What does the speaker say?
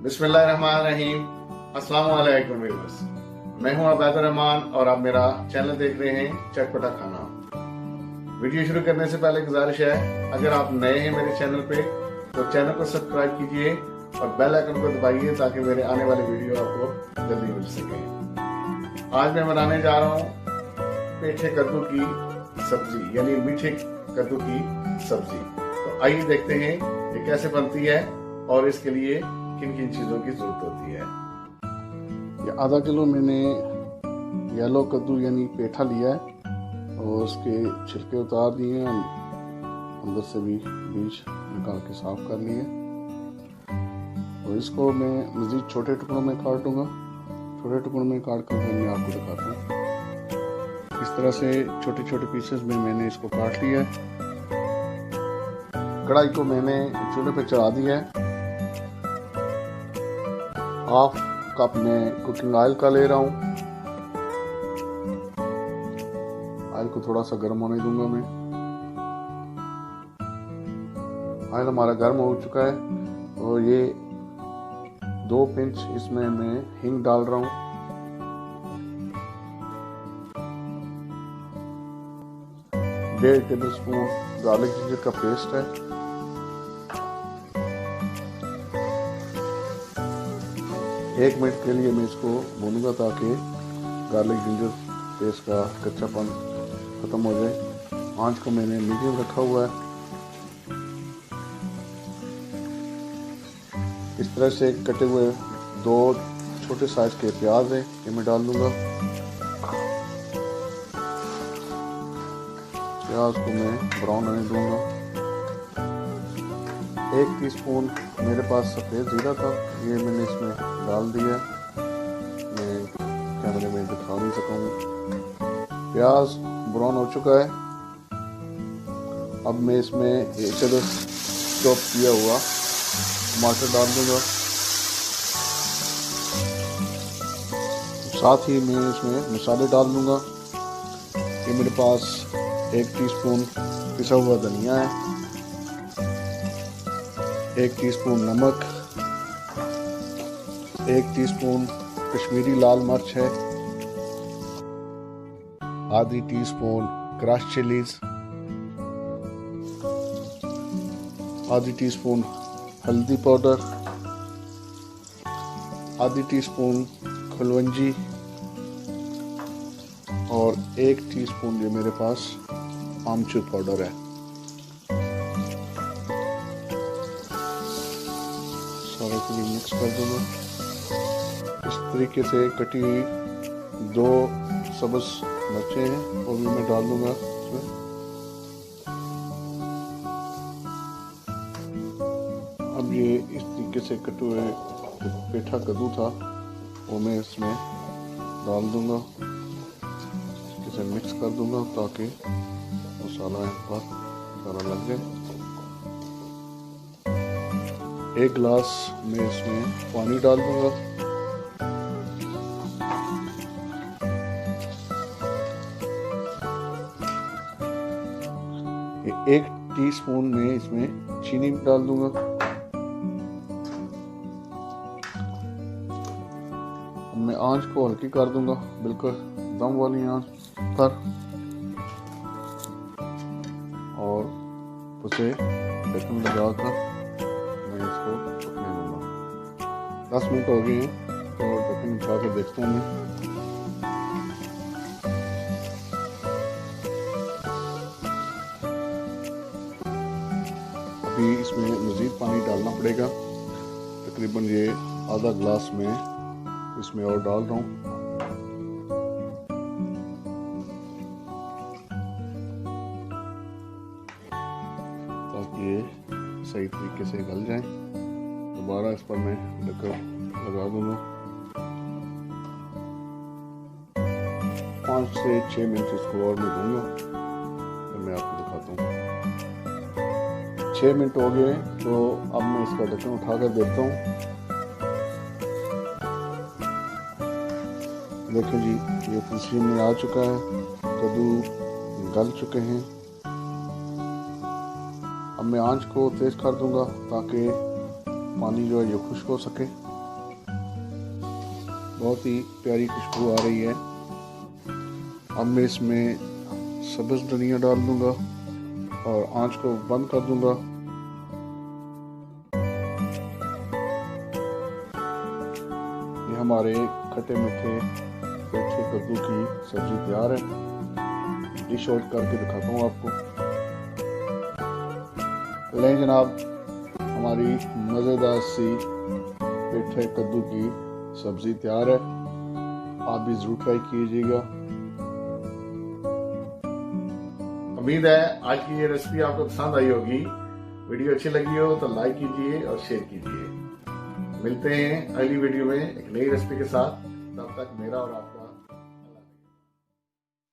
बिस्मिल्लाहिर्रहमानिर्रहीम। अस्सलाम वालेकुम व्यूअर्स, मैं हूं अबैदुर रहमान और आप मेरा चैनल देख रहे हैं चटपटा खाना। वीडियो शुरू करने से पहले गुजारिश है, अगर आप नए हैं मेरे चैनल पे तो चैनल को सब्सक्राइब कीजिए और बेल आइकन को दबाइए ताकि मेरे आने वाले वीडियो आपको जल्दी मिल सके। आज मैं बनाने जा रहा हूँ पेठे कद्दू की सब्जी, यानी मीठे कद्दू की सब्जी। तो आइए देखते हैं ये कैसे बनती है और इसके लिए किन किन चीज़ों की जरूरत होती है। ये आधा किलो मैंने येलो कद्दू यानी पेठा लिया है और उसके छिलके उतार दिए हैं, अंदर से भी बीज निकाल के साफ कर लिए। और इसको मैं मज़ीद छोटे टुकड़ों में काट दूंगा। छोटे टुकड़ों में काट कर मैं आपको दिखाता हूँ। इस तरह से छोटे छोटे पीसेस में मैंने इसको काट लिया है। कढ़ाई को मैंने चूल्हे पे चढ़ा दिया है। हाफ कप में कुकिंग ऑयल का ले रहा हूँ। ऑयल को थोड़ा सा गर्म होने दूंगा मैं। ऑयल हमारा गर्म हो चुका है और ये 2 पिंच इसमें मैं हींग डाल रहा हूँ। डेढ़ टेबल स्पून गार्लिक जिंजर का पेस्ट है। एक मिनट के लिए मैं इसको भूनूंगा ताकि गार्लिक जिंजर पेस्ट का कच्चापन खत्म हो जाए। आंच को मैंने मीडियम रखा हुआ है। इस तरह से कटे हुए 2 छोटे साइज के प्याज हैं, ये मैं डाल दूंगा। प्याज को मैं ब्राउन होने दूंगा। 1 टीस्पून मेरे पास सफ़ेद जीरा था, ये मैंने इसमें डाल दिया। मैं कैमरे में दिखा नहीं सकूँगा। प्याज ब्राउन हो चुका है। अब मैं इसमें एक चॉप किया हुआ टमाटर डाल दूंगा। साथ ही मैं इसमें मसाले डाल दूंगा। ये मेरे पास 1 टीस्पून पिसा हुआ धनिया है, 1 टीस्पून नमक, 1 टीस्पून कश्मीरी लाल मिर्च है, आधी टीस्पून क्रश चिलीज, आधी टीस्पून हल्दी पाउडर, आधी टीस्पून खलवंजी और 1 टीस्पून जो मेरे पास आमचूर पाउडर है। सारे को मिक्स कर दूंगा। इस तरीके से कटी हुई 2 सब्ज मिर्चें हैं और भी मैं डाल दूंगा इसमें। अब ये इस तरीके से कटे हुए पेठा कद्दू था वो मैं इसमें डाल दूंगा। इसे मिक्स कर दूंगा ताकि मसाला इन पर सारा लग जाए। 1 गिलास में इसमें पानी डाल दूंगा। एक टीस्पून में इसमें चीनी डाल दूंगा। मैं आंच को हल्की कर दूंगा, बिल्कुल दम वाली आंच पर, और उसे ढक्कन लगाकर मैं इसको पकने दूंगा। 10 मिनट हो गए हैं तो ढक्कन उठा कर देखता हूँ मैं। अभी इसमें मज़ीद पानी डालना पड़ेगा। तकरीबन ये आधा गिलास में इसमें और डाल रहा हूँ ताकि ये सही तरीके से गल जाए। दोबारा इस पर मैं ढक्कन लगा दूंगा। 5 से 6 मिनट इसको और मैं दूंगा, तो मैं आपको दिखाता हूँ। 6 मिनट हो गए तो अब मैं इसका ढक्कन उठाकर देखता हूँ। देखो जी, ये फुलसी में आ चुका है, कद्दू गल चुके हैं। अब मैं आंच को तेज कर दूंगा ताकि पानी जो है ये खुश्क हो सके। बहुत ही प्यारी खुशबू आ रही है। अब मैं इसमें सब्ज़ धनिया डाल दूंगा और आंच को बंद कर दूंगा। ये हमारे खट्टे मीठे पेठे कद्दू की सब्जी तैयार है। डिश आउट करके दिखाता हूँ आपको। लें जनाब, हमारी मज़ेदार सी पेठे कद्दू की सब्जी तैयार है। आप भी ज़रूर ट्राई कीजिएगा। उम्मीद है आज की ये रेसिपी आपको पसंद आई होगी। वीडियो अच्छी लगी हो तो लाइक कीजिए और शेयर कीजिए। मिलते हैं अगली वीडियो में एक नई रेसिपी के साथ। तब तक मेरा और आपका